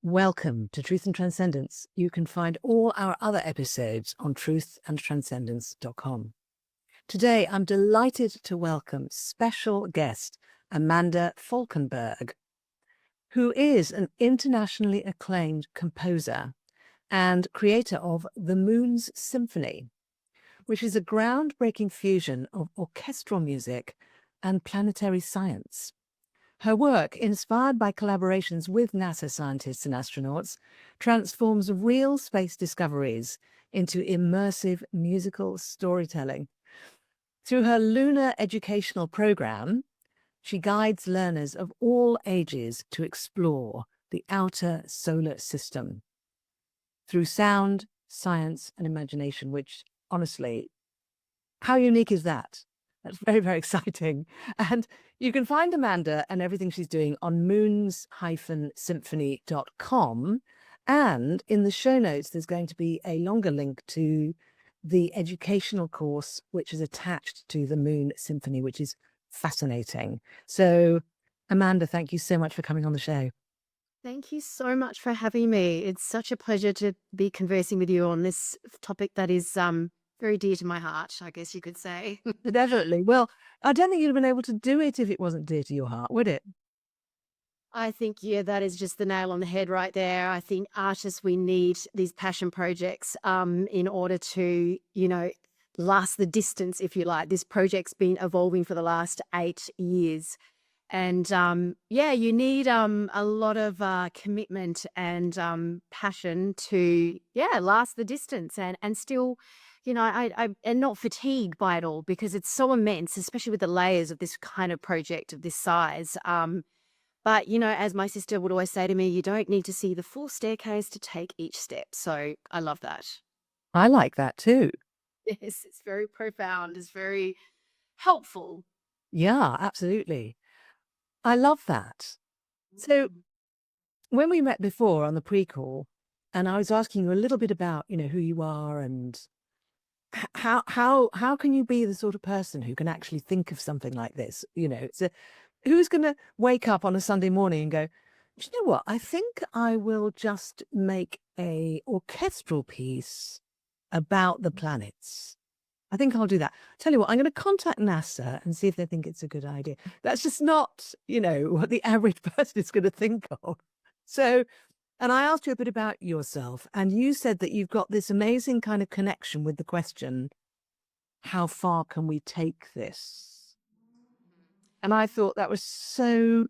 Welcome to Truth and Transcendence. You can find all our other episodes on truthandtranscendence.com. Today, I'm delighted to welcome special guest Amanda Falkenberg, who is an internationally acclaimed composer and creator of the Moons Symphony, which is a groundbreaking fusion of orchestral music and planetary science. Her work, inspired by collaborations with NASA scientists and astronauts, transforms real space discoveries into immersive musical storytelling. Through her lunar educational program, she guides learners of all ages to explore the outer solar system through sound, science, and imagination, which, honestly, how unique is that? That's very, very exciting. And you can find Amanda and everything she's doing on moons-symphony.com. And in the show notes, there's going to be a longer link to the educational course, which is attached to the Moon Symphony, which is fascinating. So, Amanda, thank you so much for coming on the show. Thank you so much for having me. It's such a pleasure to be conversing with you on this topic that is very dear to my heart, I guess you could say. Definitely. Well, I don't think you'd have been able to do it if it wasn't dear to your heart, would it? I think, yeah, that is just the nail on the head right there. I think artists, we need these passion projects in order to, last the distance, if you like. This project's been evolving for the last 8 years. And yeah, you need a lot of commitment and passion to, yeah, last the distance and still, and not fatigued by it all because it's so immense, especially with the layers of this kind of project of this size. But, as my sister would always say to me, you don't need to see the full staircase to take each step. So I love that. I like that too. Yes, it's very profound. It's very helpful. Yeah, absolutely. I love that. So Mm. when we met before on the pre-call, and I was asking you a little bit about, who you are and how can you be the sort of person who can actually think of something like this? Who's going to wake up on a Sunday morning and go, "Do you know what? I think I will just make a orchestral piece about the planets. I think I'll do that. Tell you what, I'm going to contact NASA and see if they think it's a good idea." That's just not, what the average person is going to think of. So, and I asked you a bit about yourself, and you said that you've got this amazing kind of connection with the question, how far can we take this? And I thought that was so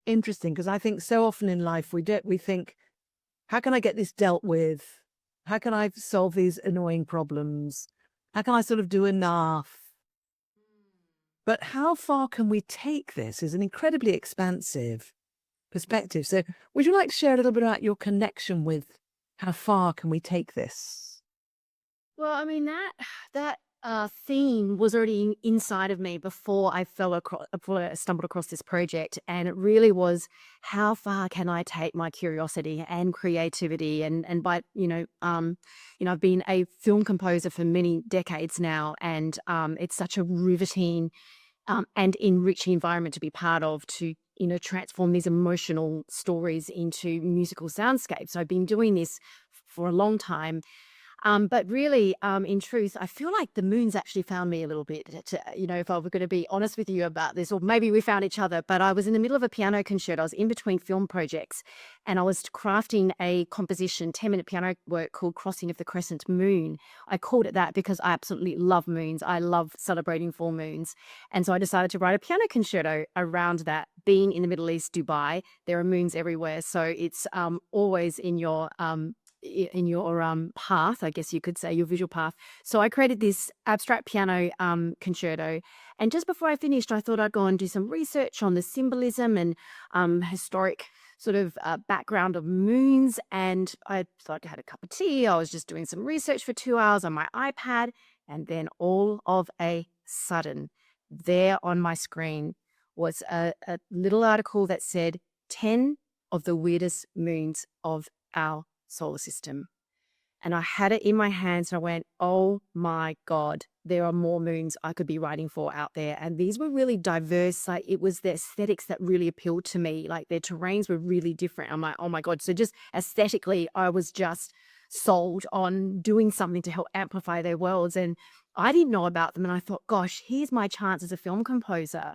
interesting because I think so often in life we think, how can I get this dealt with? How can I solve these annoying problems? How can I sort of do enough? But how far can we take this is an incredibly expansive perspective. So would you like to share a little bit about your connection with how far can we take this? Well, I mean that theme was already inside of me before I before I stumbled across this project, and it really was how far can I take my curiosity and creativity, and by I've been a film composer for many decades now, and it's such a riveting and enriching environment to be part of to transform these emotional stories into musical soundscapes. So I've been doing this for a long time, but really, in truth, I feel like the moon's actually found me a little bit. If I were going to be honest with you about this, or maybe we found each other. But I was in the middle of a piano concerto. I was in between film projects, and I was crafting a composition, 10-minute piano work called "Crossing of the Crescent Moon." I called it that because I absolutely love moons. I love celebrating full moons, and so I decided to write a piano concerto around that. Being in the Middle East, Dubai, there are moons everywhere, so it's always in your path, I guess you could say, your visual path. So I created this abstract piano concerto, and just before I finished, I thought I'd go and do some research on the symbolism and historic sort of background of moons. And I thought I had a cup of tea. I was just doing some research for 2 hours on my iPad, and then all of a sudden, there on my screen was a little article that said 10 of the weirdest moons of our solar system. and I had it in my hands and I went, oh my God, there are more moons I could be writing for out there. And these were really diverse. Like it was the aesthetics that really appealed to me. Like their terrains were really different. I'm like, oh my God. So just aesthetically, I was just sold on doing something to help amplify their worlds. And I didn't know about them. And I thought, gosh, here's my chance as a film composer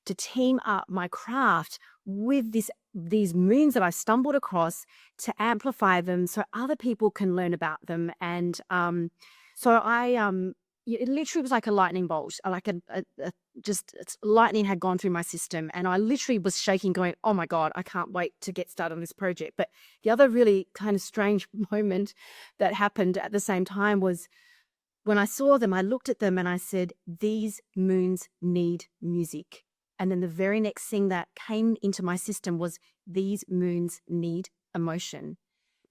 to team up my craft with these moons that I stumbled across to amplify them so other people can learn about them. And so it literally was like a lightning bolt, like lightning had gone through my system, and I literally was shaking, going, "Oh my God, I can't wait to get started on this project." But the other really kind of strange moment that happened at the same time was when I saw them, I looked at them and I said, "These moons need music." And then the very next thing that came into my system was, "These moons need emotion."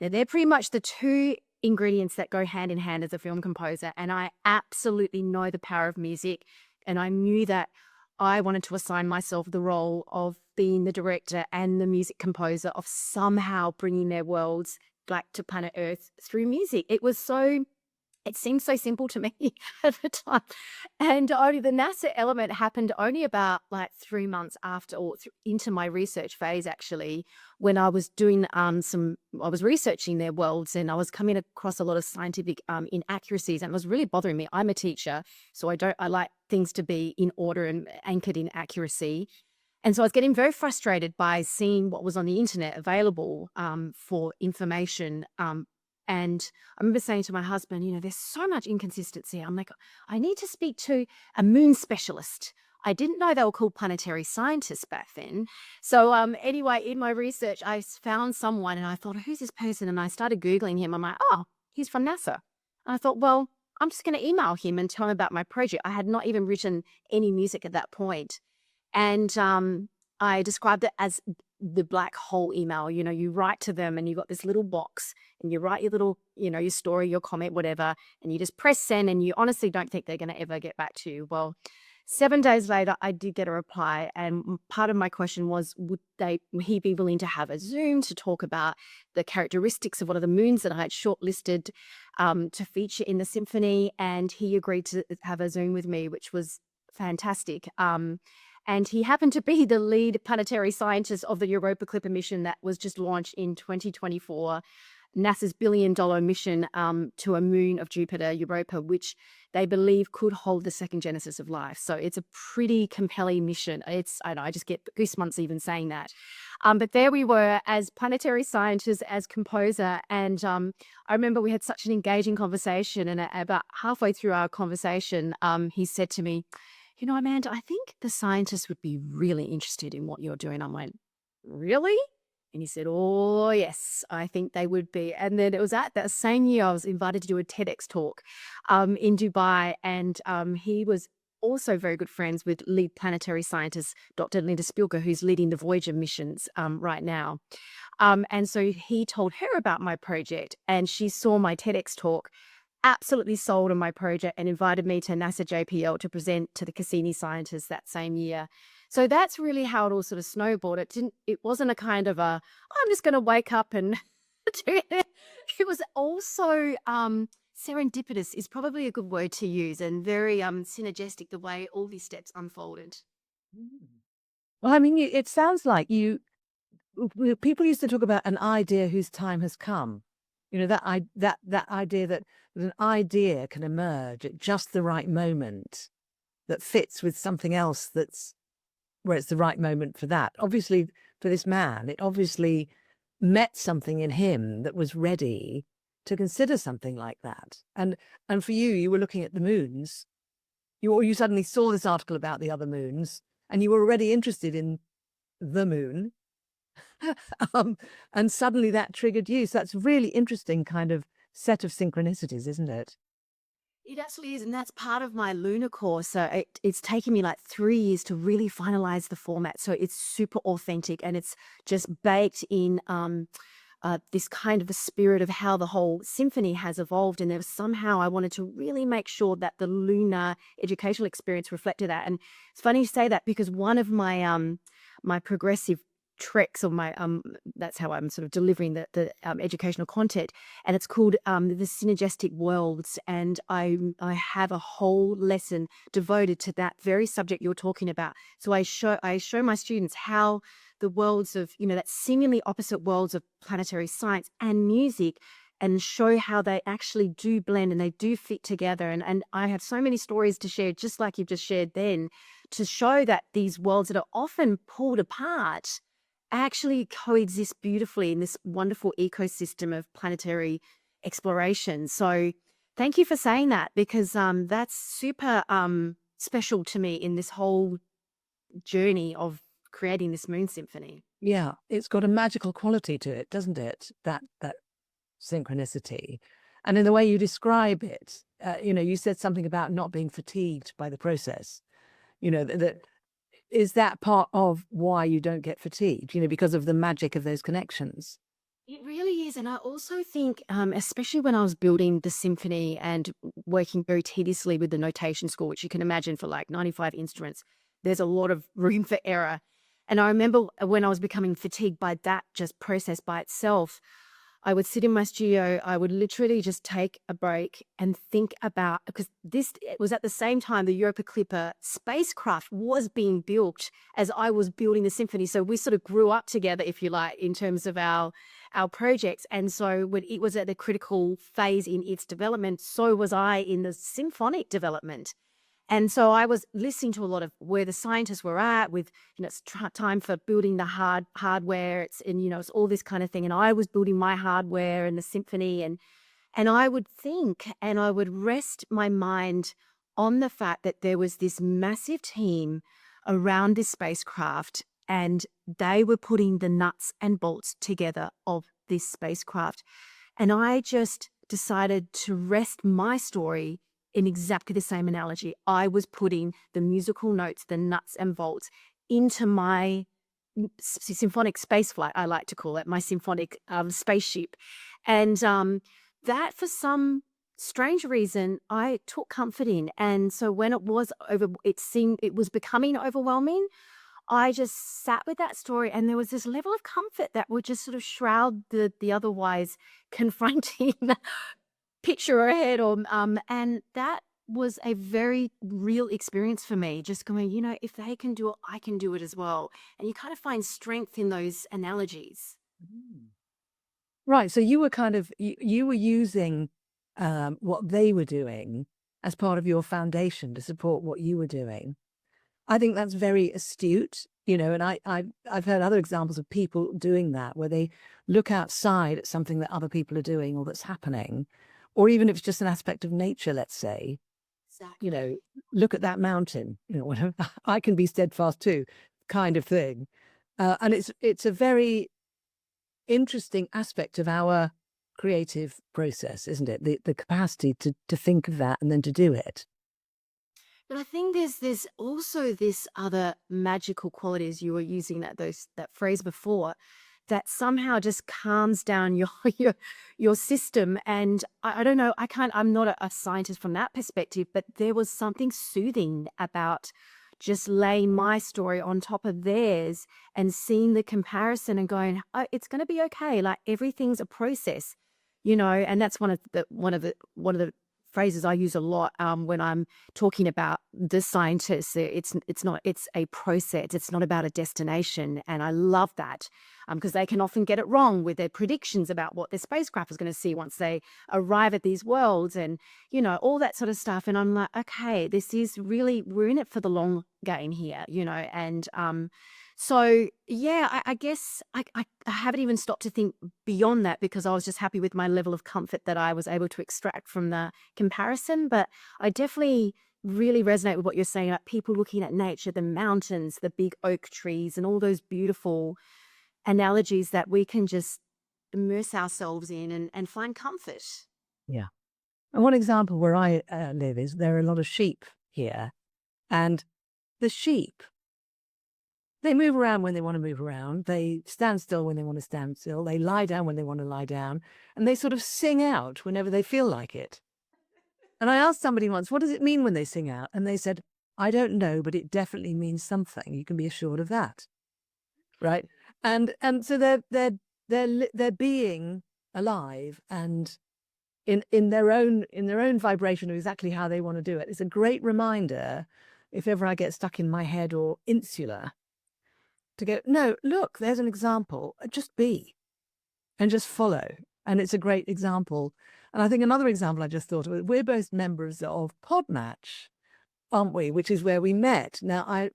Now, they're pretty much the two ingredients that go hand in hand as a film composer. And I absolutely know the power of music. And I knew that I wanted to assign myself the role of being the director and the music composer of somehow bringing their worlds back to planet Earth through music. It seemed so simple to me at the time. And only the NASA element happened only about like 3 months after, or into my research phase, actually, when I was doing I was researching their worlds, and I was coming across a lot of scientific inaccuracies, and it was really bothering me. I'm a teacher, so I like things to be in order and anchored in accuracy. And so I was getting very frustrated by seeing what was on the internet available for information. And I remember saying to my husband, there's so much inconsistency. I'm like, I need to speak to a moon specialist. I didn't know they were called planetary scientists back then. So anyway, in my research, I found someone and I thought, who's this person? And I started Googling him. I'm like, oh, he's from NASA. And I thought, well, I'm just going to email him and tell him about my project. I had not even written any music at that point. And I described it as the black hole email. You write to them and you got this little box and you write your little, your story, your comment, whatever, and you just press send and you honestly don't think they're going to ever get back to you. Well, 7 days later, I did get a reply. And part of my question was, would he be willing to have a Zoom to talk about the characteristics of one of the moons that I had shortlisted to feature in the symphony? And he agreed to have a Zoom with me, which was fantastic. And he happened to be the lead planetary scientist of the Europa Clipper mission that was just launched in 2024, NASA's billion-dollar mission to a moon of Jupiter, Europa, which they believe could hold the second genesis of life. So it's a pretty compelling mission. I just get goosebumps even saying that. But there we were as planetary scientists, as composer. And I remember we had such an engaging conversation. And about halfway through our conversation, he said to me, Amanda, I think the scientists would be really interested in what you're doing. I'm like, really? And he said, oh, yes, I think they would be. And then it was at that same year I was invited to do a TEDx talk in Dubai. And he was also very good friends with lead planetary scientist, Dr. Linda Spilker, who's leading the Voyager missions right now. And so he told her about my project, and she saw my TEDx talk, absolutely sold on my project, and invited me to NASA JPL to present to the Cassini scientists that same year. So that's really how it all sort of snowballed. It wasn't a kind of I'm just going to wake up and do it. It was also serendipitous is probably a good word to use, and very synergistic the way all these steps unfolded. Well, I mean, it sounds like people used to talk about an idea whose time has come. That idea that an idea can emerge at just the right moment that fits with something else where it's the right moment for that. Obviously, for this man, it obviously met something in him that was ready to consider something like that. And for you were looking at the moons. You suddenly saw this article about the other moons, and you were already interested in the moon. And suddenly that triggered you. So that's really interesting kind of set of synchronicities, isn't it? It actually is, and that's part of my LUNAR course. So it's taken me like 3 years to really finalize the format. So it's super authentic, and it's just baked in this kind of a spirit of how the whole symphony has evolved. And there somehow I wanted to really make sure that the LUNAR educational experience reflected that. And it's funny you say that, because one of my my progressive treks or my that's how I'm sort of delivering the educational content, and it's called the synergistic worlds, and I have a whole lesson devoted to that very subject you're talking about. So I show my students how the worlds of, that seemingly opposite worlds of planetary science and music, and show how they actually do blend and they do fit together. And I have so many stories to share, just like you've just shared then, to show that these worlds that are often pulled apart actually coexist beautifully in this wonderful ecosystem of planetary exploration. So thank you for saying that, because that's super special to me in this whole journey of creating this Moon Symphony. Yeah, it's got a magical quality to it, doesn't it? That synchronicity. And in the way you describe it, you said something about not being fatigued by the process. That is that part of why you don't get fatigued, because of the magic of those connections. It really is. And I also think, especially when I was building the symphony and working very tediously with the notation score, which you can imagine for like 95 instruments, there's a lot of room for error. And I remember when I was becoming fatigued by that just process by itself, I would sit in my studio, I would literally just take a break and think about, because it was at the same time the Europa Clipper spacecraft was being built as I was building the symphony. So we sort of grew up together, if you like, in terms of our projects. And so when it was at a critical phase in its development, so was I in the symphonic development. And so I was listening to a lot of where the scientists were at with, it's time for building the hardware. It's all this kind of thing. And I was building my hardware and the symphony, and I would think, and I would rest my mind on the fact that there was this massive team around this spacecraft, and they were putting the nuts and bolts together of this spacecraft. And I just decided to rest my story in exactly the same analogy. I was putting the musical notes, the nuts and bolts, into my symphonic space flight, I like to call it, my symphonic spaceship. And that, for some strange reason, I took comfort in. And so when it was over, it was becoming overwhelming. I just sat with that story, and there was this level of comfort that would just sort of shroud the otherwise confronting picture ahead, or and that was a very real experience for me, just going, if they can do it, I can do it as well. And you kind of find strength in those analogies. Mm. Right. So you were you were using what they were doing as part of your foundation to support what you were doing. I think that's very astute, and I've heard other examples of people doing that, where they look outside at something that other people are doing or that's happening, or even if it's just an aspect of nature, let's say, Exactly. look at that mountain, whatever, I can be steadfast too, kind of thing. And it's a very interesting aspect of our creative process, isn't it? The capacity to think of that and then to do it. But I think there's also this other magical quality, as you were using that phrase before, that somehow just calms down your your system. And I don't know, I'm not a scientist from that perspective, but there was something soothing about just laying my story on top of theirs and seeing the comparison and going, oh, it's going to be okay. Like, everything's a process, and that's one of the phrases I use a lot when I'm talking about the scientists. It's a process. It's not about a destination, and I love that, because they can often get it wrong with their predictions about what their spacecraft is going to see once they arrive at these worlds, and all that sort of stuff. And I'm like, okay, we're in it for the long game here, and so yeah, I guess I haven't even stopped to think beyond that, because I was just happy with my level of comfort that I was able to extract from the comparison. But I definitely really resonate with what you're saying about people looking at nature, the mountains, the big oak trees, and all those beautiful analogies that we can just immerse ourselves in and find comfort. Yeah. And one example where I live is there are a lot of sheep here, and the sheep, they move around when they want to move around. They stand still when they want to stand still. They lie down when they want to lie down. And they sort of sing out whenever they feel like it. And I asked somebody once, what does it mean when they sing out? And they said, I don't know, but it definitely means something. You can be assured of that. Right. And so they're being alive and in their own vibration of exactly how they want to do it. It's a great reminder if ever I get stuck in my head or insular to go, no, look, there's an example. Just be and just follow. And it's a great example. And I think another example I just thought of, we're both members of Podmatch, aren't we? Which is where we met. Now,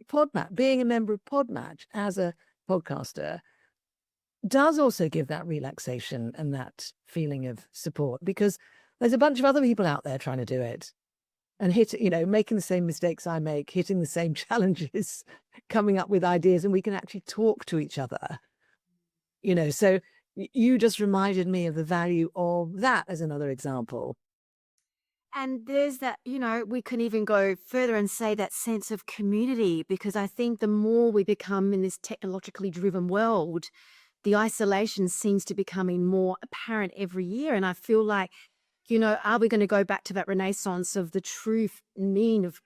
being a member of Podmatch as a podcaster does also give that relaxation and that feeling of support, because there's a bunch of other people out there trying to do it and making the same mistakes I make, hitting the same challenges, coming up with ideas, and we can actually talk to each other. So you just reminded me of the value of that as another example. And there's that, we can even go further and say that sense of community, because I think the more we become in this technologically driven world, the isolation seems to becoming more apparent every year. And I feel like, are we going to go back to that renaissance of the true meaning of,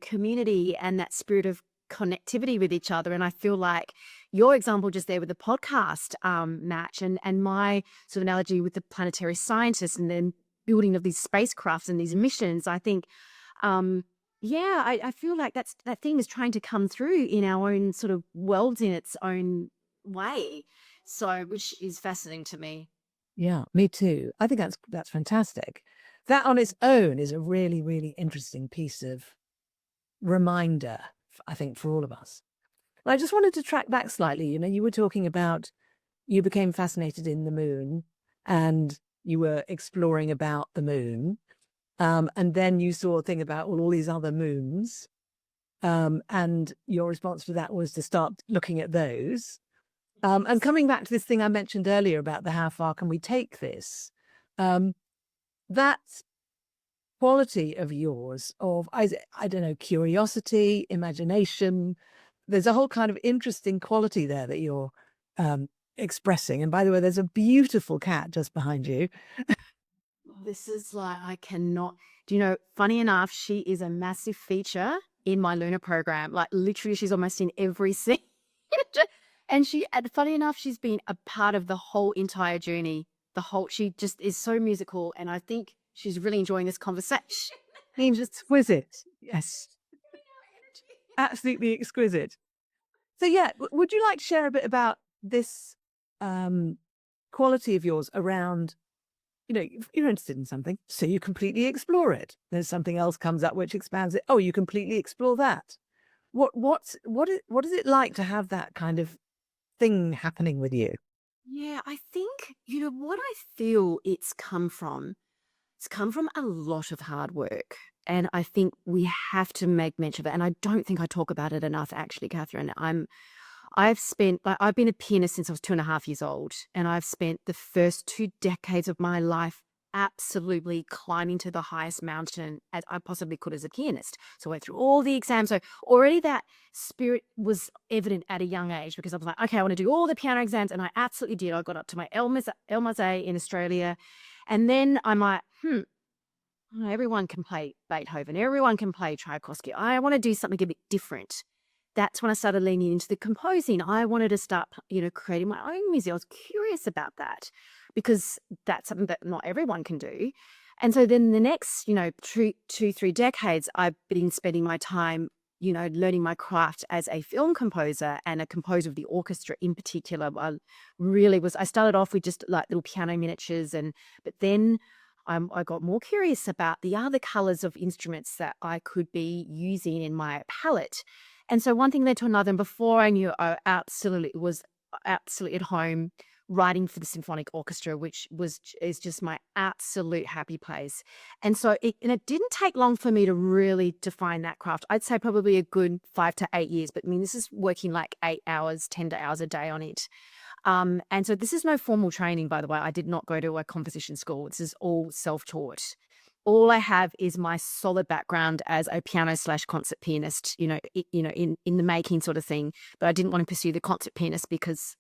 community and that spirit of connectivity with each other? And I feel like your example just there with the podcast match and my sort of analogy with the planetary scientists and then building of these spacecrafts and these missions, I think, I feel like that theme is trying to come through in our own sort of worlds in its own way. So, which is fascinating to me. Yeah, me too. I think that's fantastic. That on its own is a really, really interesting piece of reminder, I think, for all of us. And I just wanted to track back slightly. You were talking about you became fascinated in the moon and you were exploring about the moon. And then you saw a thing about all these other moons. And your response to that was to start looking at those. And coming back to this thing I mentioned earlier about how far can we take this? That quality of yours of, I don't know, curiosity, imagination, there's a whole kind of interesting quality there that you're expressing. And by the way, there's a beautiful cat just behind you. This is like, I cannot, funny enough, she is a massive feature in my LUNAR program. Like literally she's almost in every scene. And funny enough, she's been a part of the whole entire journey. She just is so musical. And I think she's really enjoying this conversation. Seems exquisite. Yes. Absolutely exquisite. So yeah, would you like to share a bit about this quality of yours around, if you're interested in something, so you completely explore it. There's something else comes up which expands it. Oh, you completely explore that. What is it like to have that kind of thing happening with you? Yeah, I think, what I feel it's come from a lot of hard work. And I think we have to make mention of it. And I don't think I talk about it enough, actually, Catherine. I've been a pianist since I was 2.5 years old. And I've spent the first 2 decades of my life absolutely climbing to the highest mountain as I possibly could as a pianist. So I went through all the exams. So already that spirit was evident at a young age, because I was like, okay, I want to do all the piano exams. And I absolutely did. I got up to my Elmaz in Australia. And then I'm like, everyone can play Beethoven. Everyone can play Tchaikovsky. I want to do something a bit different. That's when I started leaning into the composing. I wanted to start, creating my own music. I was curious about that because that's something that not everyone can do. And so then the next, 2, 3 decades, I've been spending my time, learning my craft as a film composer and a composer of the orchestra in particular. I started off with just like little piano miniatures, but then I got more curious about the other colors of instruments that I could be using in my palette. And so one thing led to another. And before I knew, I was absolutely at home writing for the symphonic orchestra, which is just my absolute happy place. And so it didn't take long for me to really define that craft. I'd say probably a good 5 to 8 years, but I mean, this is working like 8 hours, 10 hours a day on it. And so this is no formal training, by the way. I did not go to a composition school. This is all self-taught. All I have is my solid background as a piano/concert pianist, in the making sort of thing. But I didn't want to pursue the concert pianist because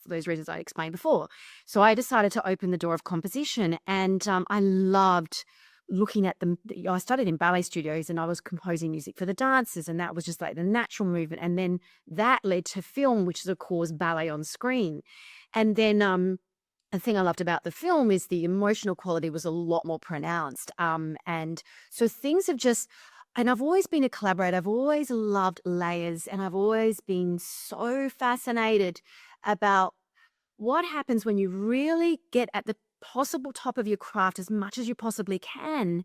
for those reasons I explained before. So I decided to open the door of composition, and I loved looking at them. I studied in ballet studios and I was composing music for the dancers, and that was just like the natural movement. And then that led to film, which is of course ballet on screen. And then the thing I loved about the film is the emotional quality was a lot more pronounced. And so things have just, and I've always been a collaborator. I've always loved layers, and I've always been so fascinated about what happens when you really get at the possible top of your craft as much as you possibly can.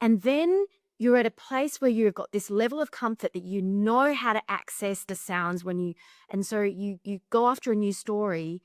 And then you're at a place where you've got this level of comfort that you know how to access the sounds and so you go after a new story.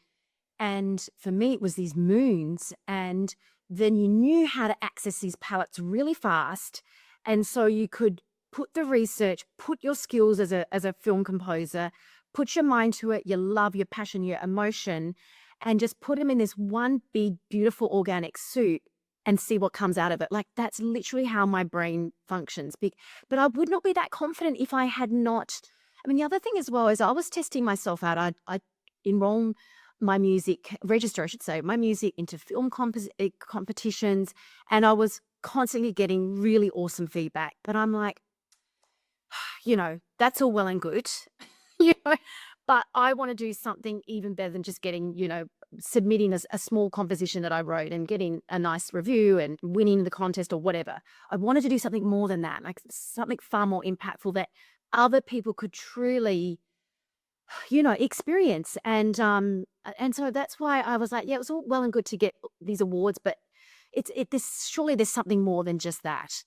And for me, it was these moons. And then you knew how to access these palettes really fast. And so you could put the research, put your skills as a film composer, put your mind to it, your love, your passion, your emotion, and just put them in this one big, beautiful organic suit and see what comes out of it. Like, that's literally how my brain functions. But I would not be that confident if I had not. I mean, the other thing as well is I was testing myself out. I enrolled my music, register, I should say, my music into film competitions, and I was constantly getting really awesome feedback. But I'm like, that's all well and good, you know, but I want to do something even better than just getting, submitting a small composition that I wrote and getting a nice review and winning the contest or whatever. I wanted to do something more than that, like something far more impactful that other people could truly, experience. And so that's why I was like, yeah, it was all well and good to get these awards, but surely there's something more than just that.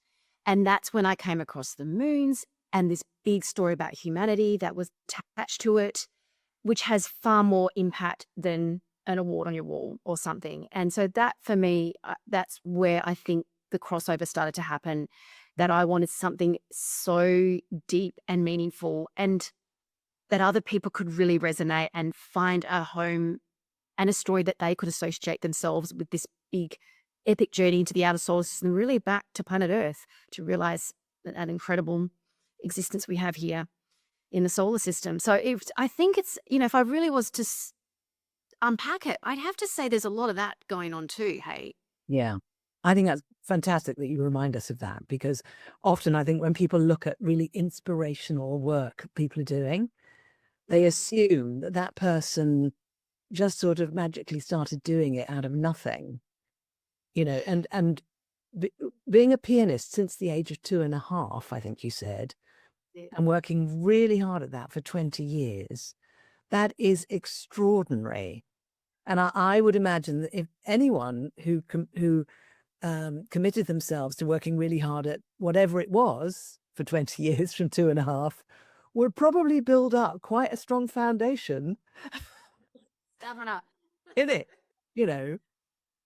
And that's when I came across the Moons and this big story about humanity that was attached to it, which has far more impact than an award on your wall or something. And so that, for me, that's where I think the crossover started to happen, that I wanted something so deep and meaningful and that other people could really resonate and find a home and a story that they could associate themselves with this big epic journey into the outer solar system, really back to planet Earth, to realize that incredible existence we have here in the solar system. So I think it's, if I really was to unpack it, I'd have to say there's a lot of that going on too, hey? Yeah. I think that's fantastic that you remind us of that, because often I think when people look at really inspirational work people are doing, they assume that that person just sort of magically started doing it out of nothing, and being a pianist since the age of 2.5, I think you said, Yeah. and working really hard at that for 20 years, that is extraordinary. And I would imagine that if anyone who committed themselves to working really hard at whatever it was for 20 years from 2.5 would probably build up quite a strong foundation Definitely. in it.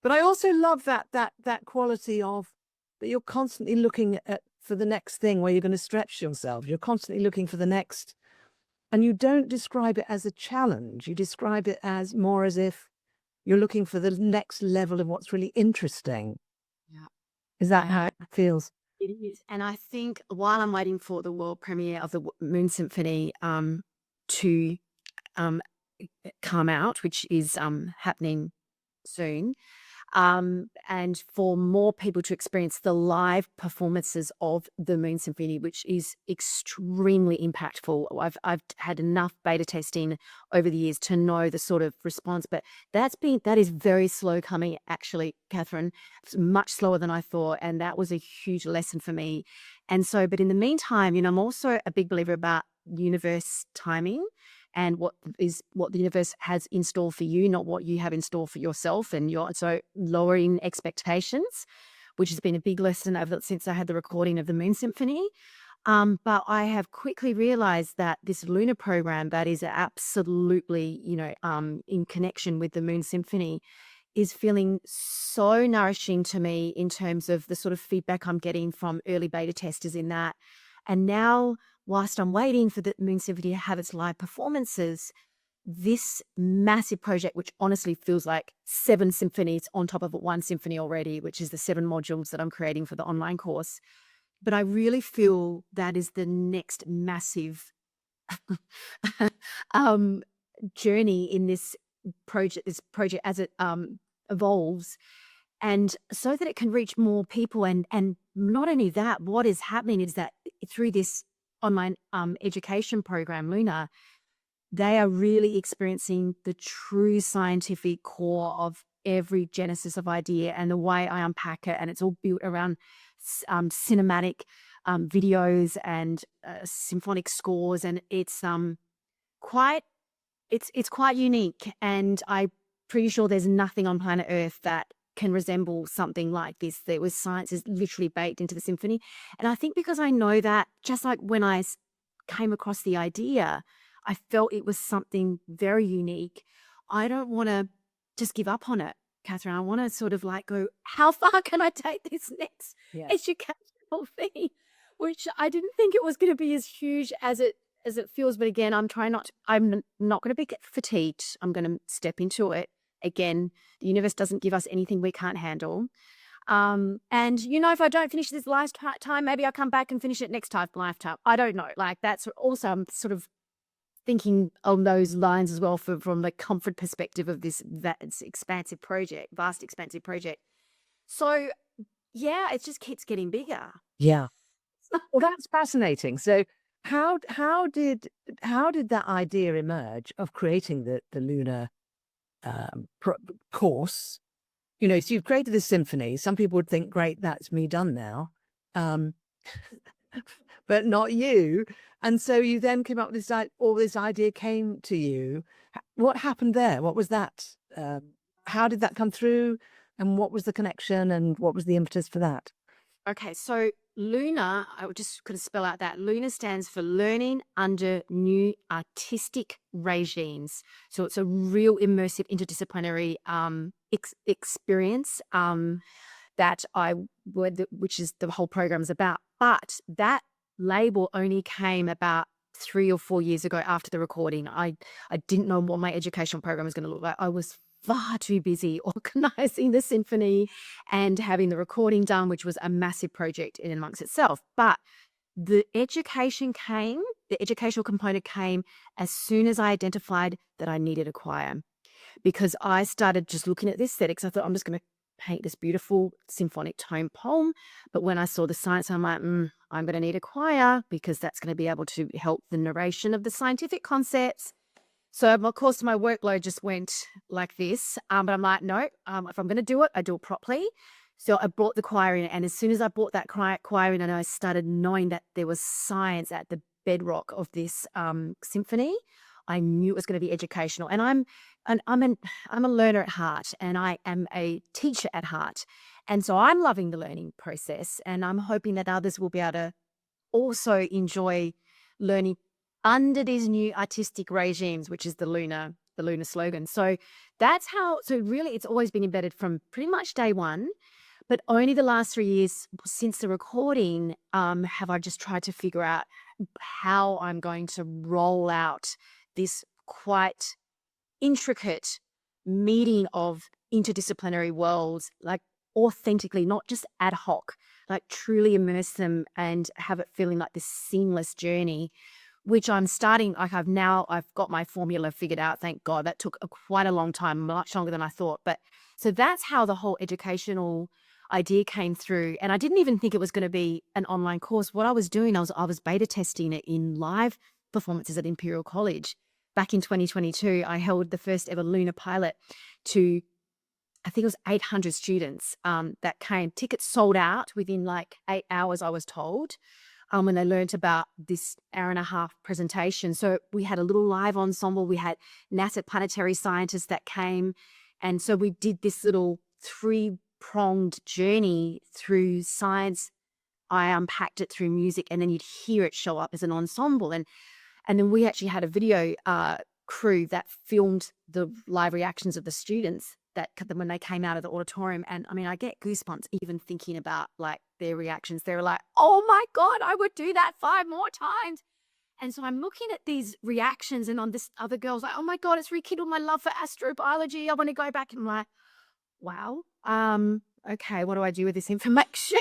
But I also love that quality of that you're constantly looking for the next thing where you're going to stretch yourself. You're constantly looking for the next, and you don't describe it as a challenge. You describe it as more as if you're looking for the next level of what's really interesting. Yeah. Is that how it feels? It is. And I think while I'm waiting for the world premiere of the Moon Symphony to come out, which is happening soon, and for more people to experience the live performances of the Moon Symphony, which is extremely impactful. I've had enough beta testing over the years to know the sort of response, but that is very slow coming, actually, Catherine. It's much slower than I thought, and that was a huge lesson for me. And so, but in the meantime, I'm also a big believer about universe timing and what the universe has in store for you, not what you have in store for yourself. And so lowering expectations, which has been a big lesson since I had the recording of the Moon Symphony. But I have quickly realized that this LUNAR program that is absolutely, in connection with the Moon Symphony is feeling so nourishing to me in terms of the sort of feedback I'm getting from early beta testers in that. And now, whilst I'm waiting for the Moon Symphony to have its live performances, this massive project, which honestly feels like 7 symphonies on top of one symphony already, which is the 7 modules that I'm creating for the online course. But I really feel that is the next massive journey in this project as it evolves. And so that it can reach more people. And not only that, what is happening is that through this online education program, LUNAR, they are really experiencing the true scientific core of every genesis of idea and the way I unpack it. And it's all built around cinematic videos and symphonic scores. And it's quite it's quite unique. And I'm pretty sure there's nothing on planet Earth that can resemble something like this. There was science is literally baked into the symphony. And I think because I know that, just like when I came across the idea, I felt it was something very unique. I don't want to just give up on it, Catherine. I want to sort of like go, how far can I take this next educational thing? Which I didn't think it was going to be as huge as it feels. But again, I'm not going to be fatigued. I'm going to step into it. Again, the universe doesn't give us anything we can't handle. And if I don't finish this lifetime, maybe I'll come back and finish it next lifetime. I don't know. Like, that's also, I'm sort of thinking on those lines as well from the comfort perspective of this vast, expansive project. So yeah, it just keeps getting bigger. Yeah. Well, that's fascinating. So how did that idea emerge of creating the LUNAR course? So you've created this symphony. Some people would think, great, that's me done now. But not you. And so you then came up with this idea came to you. What happened there? What was that? How did that come through? And what was the connection? And what was the impetus for that? Okay, so LUNAR, I would just could spell out that LUNAR stands for Learning Under New Artistic Regimes. So it's a real immersive interdisciplinary experience which is the whole program is about. But that label only came about 3 or 4 years ago after the recording. I didn't know what my educational program was going to look like. I was far too busy organizing the symphony and having the recording done, which was a massive project in and amongst itself. But the educational component came as soon as I identified that I needed a choir, because I started just looking at the aesthetics. I thought, I'm just going to paint this beautiful symphonic tone poem. But when I saw the science, I'm like, I'm going to need a choir, because that's going to be able to help the narration of the scientific concepts. So, of course, my workload just went like this. But I'm like, no, if I'm going to do it, I do it properly. So I brought the choir in. And as soon as I brought that choir in, and I started knowing that there was science at the bedrock of this symphony, I knew it was going to be educational. And I'm a learner at heart, and I am a teacher at heart. And so I'm loving the learning process, and I'm hoping that others will be able to also enjoy learning under these new artistic regimes, which is the LUNAR slogan. So that's how, so really it's always been embedded from pretty much day one, but only the last 3 years since the recording have I just tried to figure out how I'm going to roll out this quite intricate meeting of interdisciplinary worlds, like authentically, not just ad hoc, like truly immerse them and have it feeling like this seamless journey, which I'm starting, like I've got my formula figured out. Thank God. That took quite a long time, much longer than I thought. But so that's how the whole educational idea came through. And I didn't even think it was going to be an online course. What I was doing, I was beta testing it in live performances at Imperial College. Back in 2022, I held the first ever LUNAR pilot to, I think it was 800 students that came. Tickets sold out within like 8 hours, I was told. When they learned about this hour-and-a-half presentation. So we had a little live ensemble. We had NASA planetary scientists that came. And so we did this little 3-pronged journey through science. I unpacked it through music, and then you'd hear it show up as an ensemble. And then we actually had a video crew that filmed the live reactions of the students that when they came out of the auditorium. And I mean, I get goosebumps even thinking about like their reactions. They were like, oh my God, I would do that 5 more times. And so I'm looking at these reactions, and on this other girl's like, oh my God, it's rekindled my love for astrobiology. I want to go back. And I'm like, wow, okay, what do I do with this information?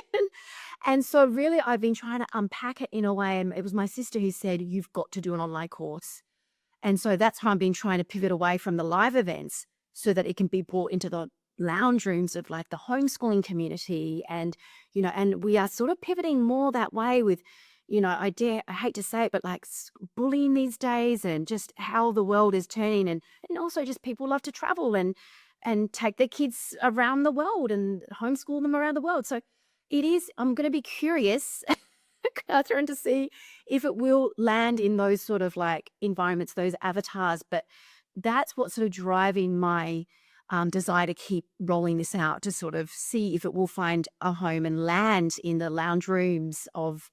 And so really I've been trying to unpack it in a way. And it was my sister who said, you've got to do an online course. And so that's how I've been trying to pivot away from the live events so that it can be brought into the lounge rooms of like the homeschooling community. And, and we are sort of pivoting more that way with, I hate to say it, but like bullying these days and just how the world is turning. And also just people love to travel and take their kids around the world and homeschool them around the world. So I'm going to be curious, Catherine, to see if it will land in those sort of like environments, those avatars. But that's what's sort of driving my desire to keep rolling this out, to sort of see if it will find a home and land in the lounge rooms of,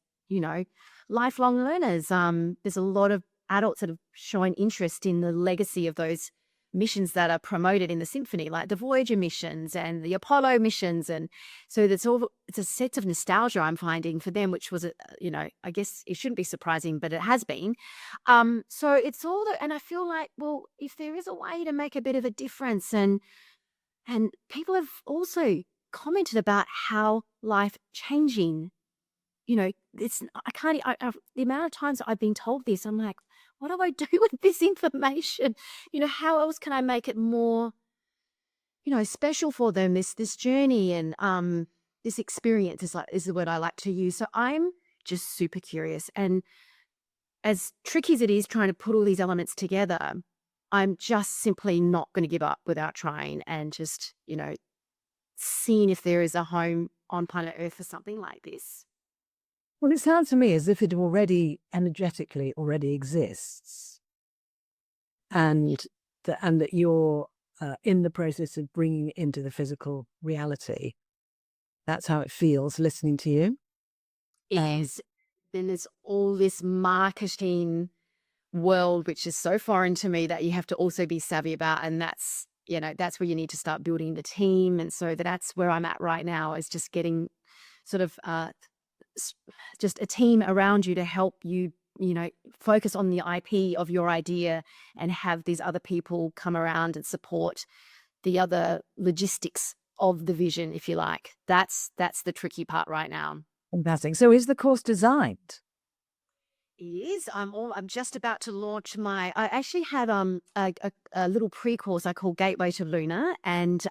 lifelong learners. There's a lot of adults that have shown interest in the legacy of those missions that are promoted in the symphony, like the Voyager missions and the Apollo missions. And so it's a sense of nostalgia I'm finding for them, which was, I guess it shouldn't be surprising, but it has been. So it's and I feel like, well, if there is a way to make a bit of a difference, and people have also commented about how life changing, it's, I can't, the amount of times I've been told this, I'm like, what do I do with this information? How else can I make it more, special for them, this journey and this experience is the word I like to use. So I'm just super curious. And as tricky as it is trying to put all these elements together, I'm just simply not going to give up without trying and just, seeing if there is a home on planet Earth for something like this. Well, it sounds to me as if it already energetically already exists, and that you're in the process of bringing it into the physical reality. That's how it feels listening to you. It is. Then there's all this marketing world, which is so foreign to me that you have to also be savvy about. And that's, that's where you need to start building the team. And so that's where I'm at right now, is just getting sort of just a team around you to help you, focus on the IP of your idea and have these other people come around and support the other logistics of the vision, if you like. That's the tricky part right now. Fantastic. So is the course designed? It is. I'm just about to launch I actually had a little pre-course I call Gateway to Lunar, and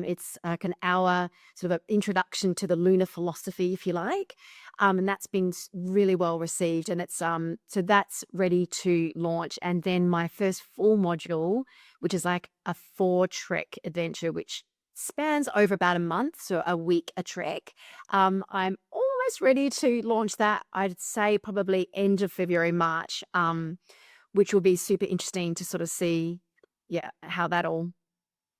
it's like an hour sort of an introduction to the lunar philosophy, if you like. And that's been really well received, and it's so that's ready to launch. And then my first full module, which is like a 4-trek adventure, which spans over about a month, so a week a trek. I'm almost ready to launch that. I'd say probably end of February, March, which will be super interesting to sort of see, how that all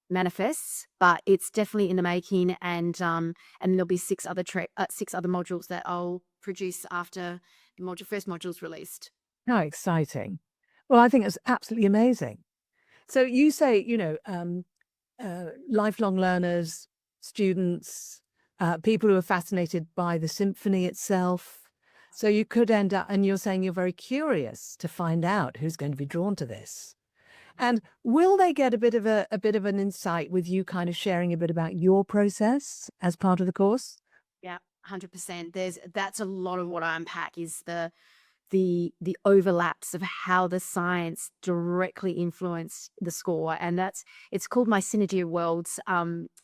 manifests. But it's definitely in the making, and there'll be 6 other modules that I'll produce after the first module's released. How exciting! Well, I think it's absolutely amazing. So you say, lifelong learners, students, people who are fascinated by the symphony itself. So you could end up, and you're saying you're very curious to find out who's going to be drawn to this. And will they get a bit of an insight with you kind of sharing a bit about your process as part of the course? Yeah, 100%. That's a lot of what I unpack, is the overlaps of how the science directly influenced the score. And it's called my Synergy of Worlds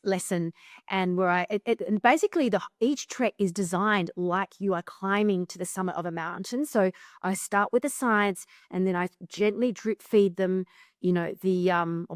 lesson. And where and basically each trek is designed like you are climbing to the summit of a mountain. So I start with the science, and then I gently drip feed them, we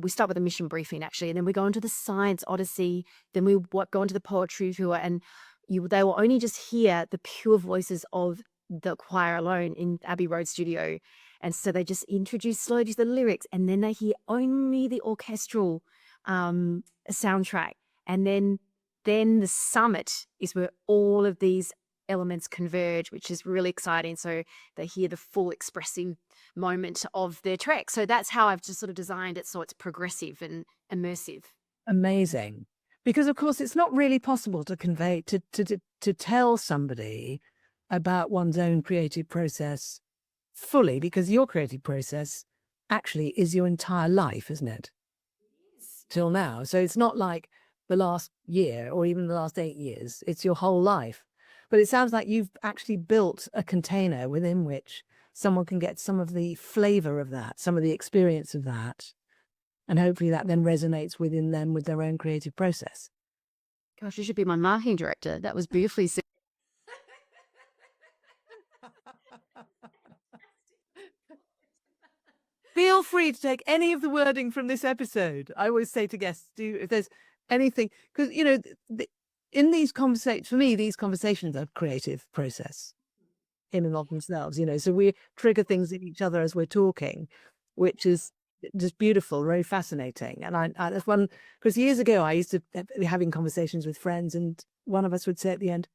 start with a mission briefing actually, and then we go into the science odyssey, then we go into the poetry tour, and they will only just hear the pure voices of the choir alone in Abbey Road studio. And so they just introduce slowly to the lyrics, and then they hear only the orchestral soundtrack. And then the summit is where all of these elements converge, which is really exciting. So they hear the full expressive moment of their trek. So that's how I've just sort of designed it, so it's progressive and immersive. Amazing. Because of course it's not really possible to convey, to tell somebody about one's own creative process fully, because your creative process actually is your entire life, isn't it? Till now. So it's not like the last year or even the last 8 years, it's your whole life. But it sounds like you've actually built a container within which someone can get some of the flavor of that, some of the experience of that. And hopefully that then resonates within them with their own creative process. Gosh, you should be my marketing director. That was beautifully said. Feel free to take any of the wording from this episode. I always say to guests, if there's anything, because, in these conversations, for me, these conversations are creative process in and of themselves, so we trigger things in each other as we're talking, which is just beautiful, very fascinating. And I that's one, because years ago I used to be having conversations with friends, and one of us would say at the end,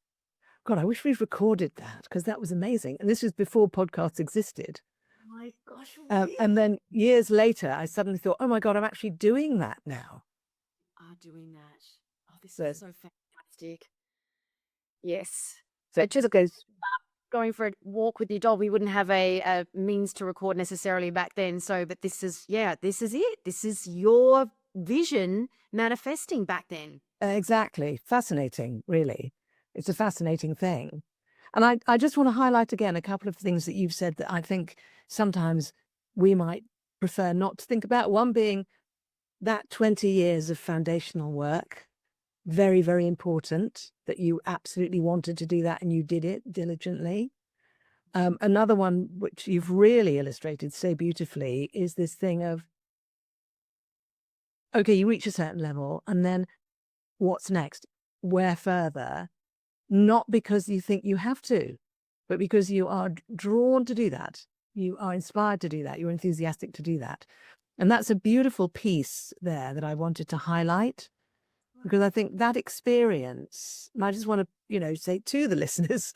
God, I wish we'd recorded that, because that was amazing. And this was before podcasts existed. Oh my gosh. And then years later, I suddenly thought, oh my God, I'm actually doing that now. Are doing that. Oh, this So- is so fantastic. Yes. So It just goes going for a walk with your dog. We wouldn't have a means to record necessarily back then. So, but this is it. This is your vision manifesting back then. Exactly. Fascinating, really. It's a fascinating thing. And I just want to highlight again a couple of things that you've said that I think sometimes we might prefer not to think about. One being that 20 years of foundational work, very, very important, that you absolutely wanted to do that and you did it diligently. Another one, which you've really illustrated so beautifully, is this thing of, okay, you reach a certain level and then what's next? Where further? Not because you think you have to, but because you are drawn to do that. You are inspired to do that. You're enthusiastic to do that. And that's a beautiful piece there that I wanted to highlight, because I think that experience, and I just want to, say to the listeners,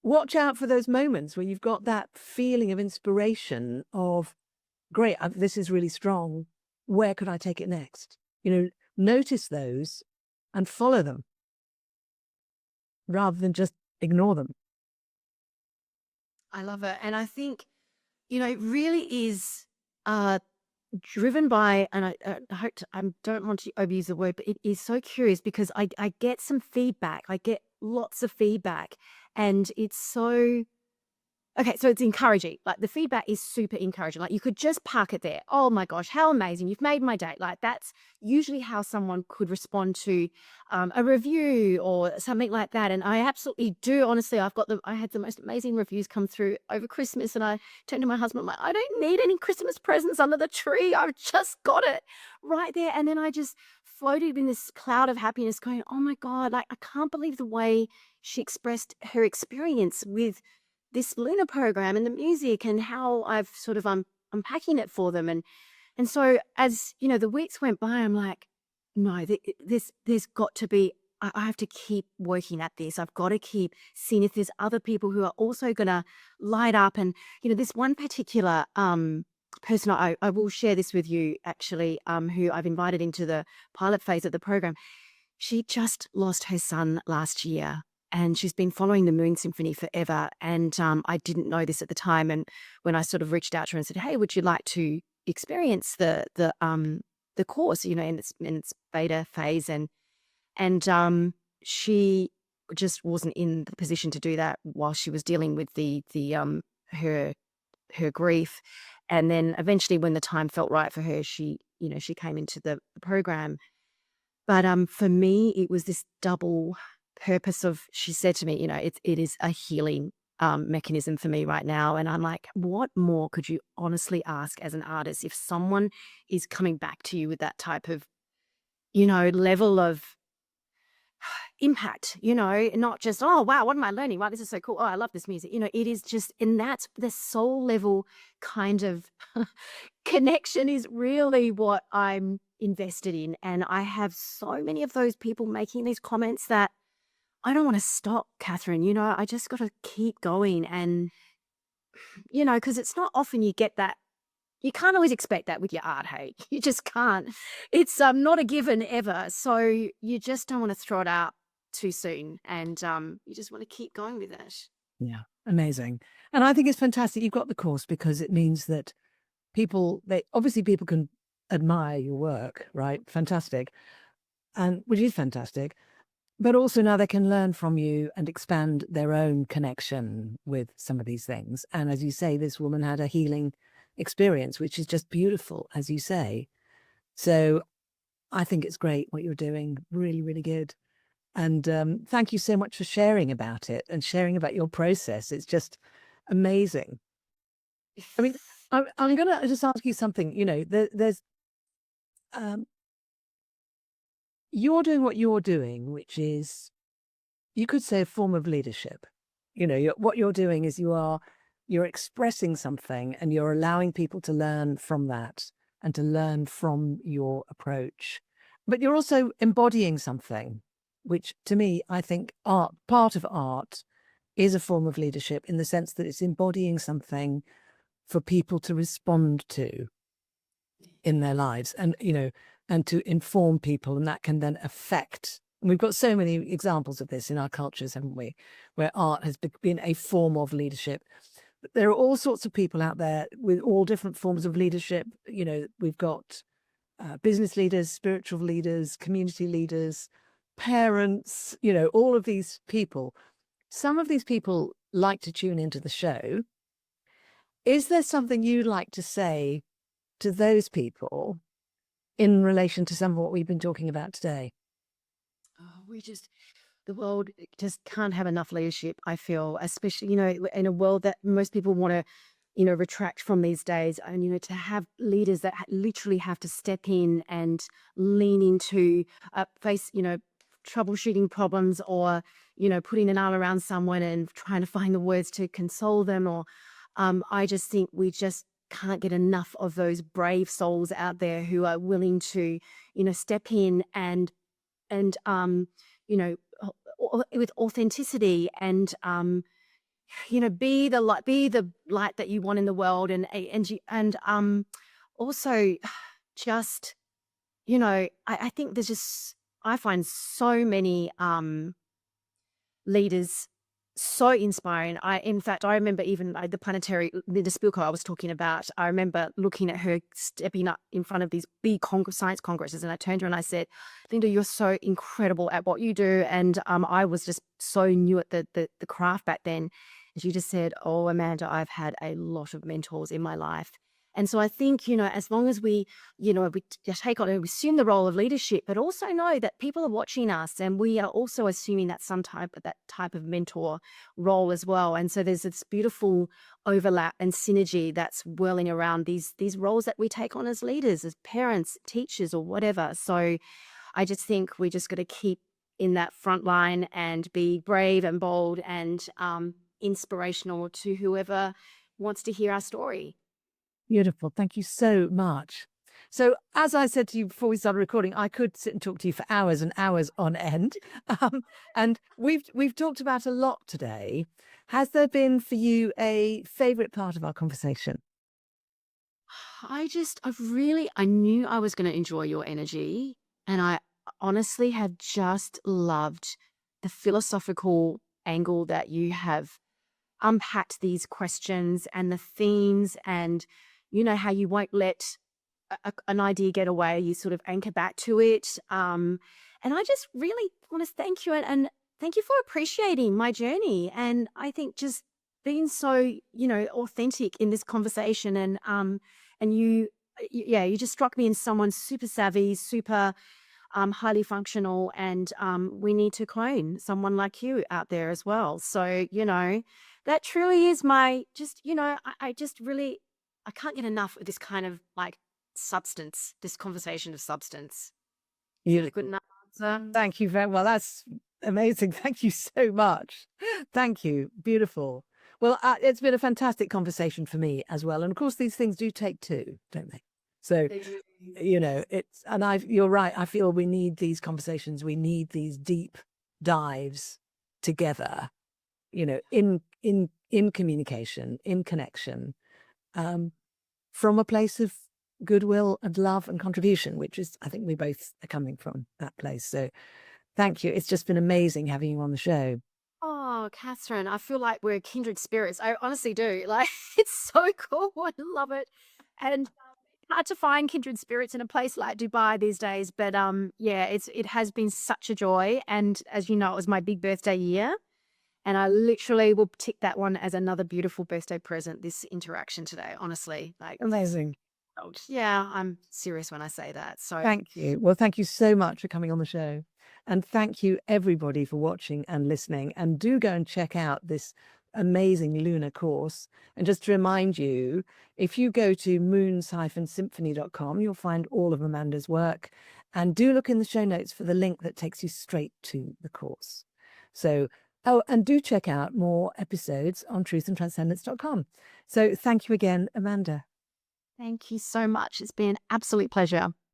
watch out for those moments where you've got that feeling of inspiration of, great, this is really strong. Where could I take it next? Notice those and follow them, rather than just ignore them. I love it. And I think, it really is driven by, and I hope I don't want to overuse the word, but it is so curious because I get some feedback. I get lots of feedback, and it's so okay. So it's encouraging. Like the feedback is super encouraging. Like you could just park it there. Oh my gosh, how amazing! You've made my day. Like that's usually how someone could respond to a review or something like that. And I absolutely do. Honestly, I had the most amazing reviews come through over Christmas, and I turned to my husband, I'm like, I don't need any Christmas presents under the tree. I've just got it right there. And then I just floated in this cloud of happiness going, oh my God, like I can't believe the way she expressed her experience with this LUNAR program and the music and how I've sort of unpacking it for them. And so as, the weeks went by, I'm like, no, there's got to be, I have to keep working at this. I've got to keep seeing if there's other people who are also going to light up. And, this one particular person, I will share this with you actually, who I've invited into the pilot phase of the program. She just lost her son last year. And she's been following the Moons Symphony forever. And I didn't know this at the time. And when I sort of reached out to her and said, hey, would you like to experience the course, in its beta phase? And she just wasn't in the position to do that while she was dealing with her grief. And then eventually when the time felt right for her, she came into the program. But for me, it was this double purpose of, she said to me, it is a healing mechanism for me right now. And I'm like, what more could you honestly ask as an artist if someone is coming back to you with that type of, level of impact, not just, oh, wow, what am I learning? Wow, this is so cool. Oh, I love this music. It is just, and that's the soul level kind of connection is really what I'm invested in. And I have so many of those people making these comments that I don't want to stop, Catherine. I just got to keep going. And, because it's not often you get that. You can't always expect that with your art, hey? You just can't. It's not a given ever. So you just don't want to throw it out too soon. And you just want to keep going with it. Yeah, amazing. And I think it's fantastic you've got the course, because it means that people can admire your work, right? Fantastic. And which is fantastic. But also now they can learn from you and expand their own connection with some of these things. And as you say, this woman had a healing experience, which is just beautiful, as you say. So I think it's great what you're doing. Really, really good. And thank you so much for sharing about it and sharing about your process. It's just amazing. I mean, I'm going to just ask you something. There's um, you're doing what you're doing, which is, you could say, a form of leadership. What you're doing is you're expressing something and you're allowing people to learn from that and to learn from your approach. But you're also embodying something, which to me, I think part of art is a form of leadership in the sense that it's embodying something for people to respond to in their lives and to inform people, and that can then affect. And we've got so many examples of this in our cultures, haven't we, where art has been a form of leadership. But there are all sorts of people out there with all different forms of leadership. We've got business leaders, spiritual leaders, community leaders, parents, all of these people. Some of these people like to tune into the show. Is there something you'd like to say to those people in relation to some of what we've been talking about today? The world just can't have enough leadership, I feel, especially, in a world that most people want to, retract from these days. And, to have leaders that literally have to step in and lean into, face, troubleshooting problems, or, putting an arm around someone and trying to find the words to console them. Or I just think we just can't get enough of those brave souls out there who are willing to, step in and you know with authenticity and be the light that you want in the world, and also just I think there's just, I find so many leaders so inspiring. In fact, I remember even the planetary Linda Spilko I was talking about. I remember looking at her stepping up in front of these big science congresses, and I turned to her and I said, "Linda, you're so incredible at what you do." And I was just so new at the craft back then. And she just said, "Oh, Amanda, I've had a lot of mentors in my life." And so I think, as long as we take on and assume the role of leadership, but also know that people are watching us, and we are also assuming that that type of mentor role as well. And so there's this beautiful overlap and synergy that's whirling around these roles that we take on as leaders, as parents, teachers, or whatever. So I just think we just got to keep in that front line and be brave and bold and inspirational to whoever wants to hear our story. Beautiful. Thank you so much. So, as I said to you before we started recording, I could sit and talk to you for hours and hours on end. And we've talked about a lot today. Has there been for you a favorite part of our conversation? I knew I was going to enjoy your energy. And I honestly have just loved the philosophical angle that you have unpacked these questions and the themes, and how you won't let an idea get away. You sort of anchor back to it. And I just really want to thank you, and thank you for appreciating my journey. And I think just being so, authentic in this conversation, and you just struck me as someone super savvy, super highly functional, and we need to clone someone like you out there as well. So, that truly is my I just really, I can't get enough of this kind of like substance, this conversation of substance. Good Beautiful. enough answer. Thank you very well. That's amazing. Thank you so much. Thank you. Beautiful. Well, it's been a fantastic conversation for me as well. And of course, these things do take two, don't they? So, They do. you're right. I feel we need these conversations. We need these deep dives together, in communication, in connection, from a place of goodwill and love and contribution, which is, I think we both are coming from that place. So thank you. It's just been amazing having you on the show. Oh, Catherine, I feel like we're kindred spirits. I honestly do. Like, it's so cool. I love it. And hard to find kindred spirits in a place like Dubai these days. But yeah, it has been such a joy. And as you know, it was my big birthday year. And I literally will tick that one as another beautiful birthday present, this interaction today, honestly. Like, Amazing. yeah, I'm serious when I say that. So Thank you. Well, thank you so much for coming on the show. And thank you, everybody, for watching and listening. And do go and check out this amazing LUNAR course. And just to remind you, if you go to moons-symphony.com, you'll find all of Amanda's work. And do look in the show notes for the link that takes you straight to the course. So, oh, and do check out more episodes on truthandtranscendence.com. So thank you again, Amanda. thank you so much. It's been an absolute pleasure.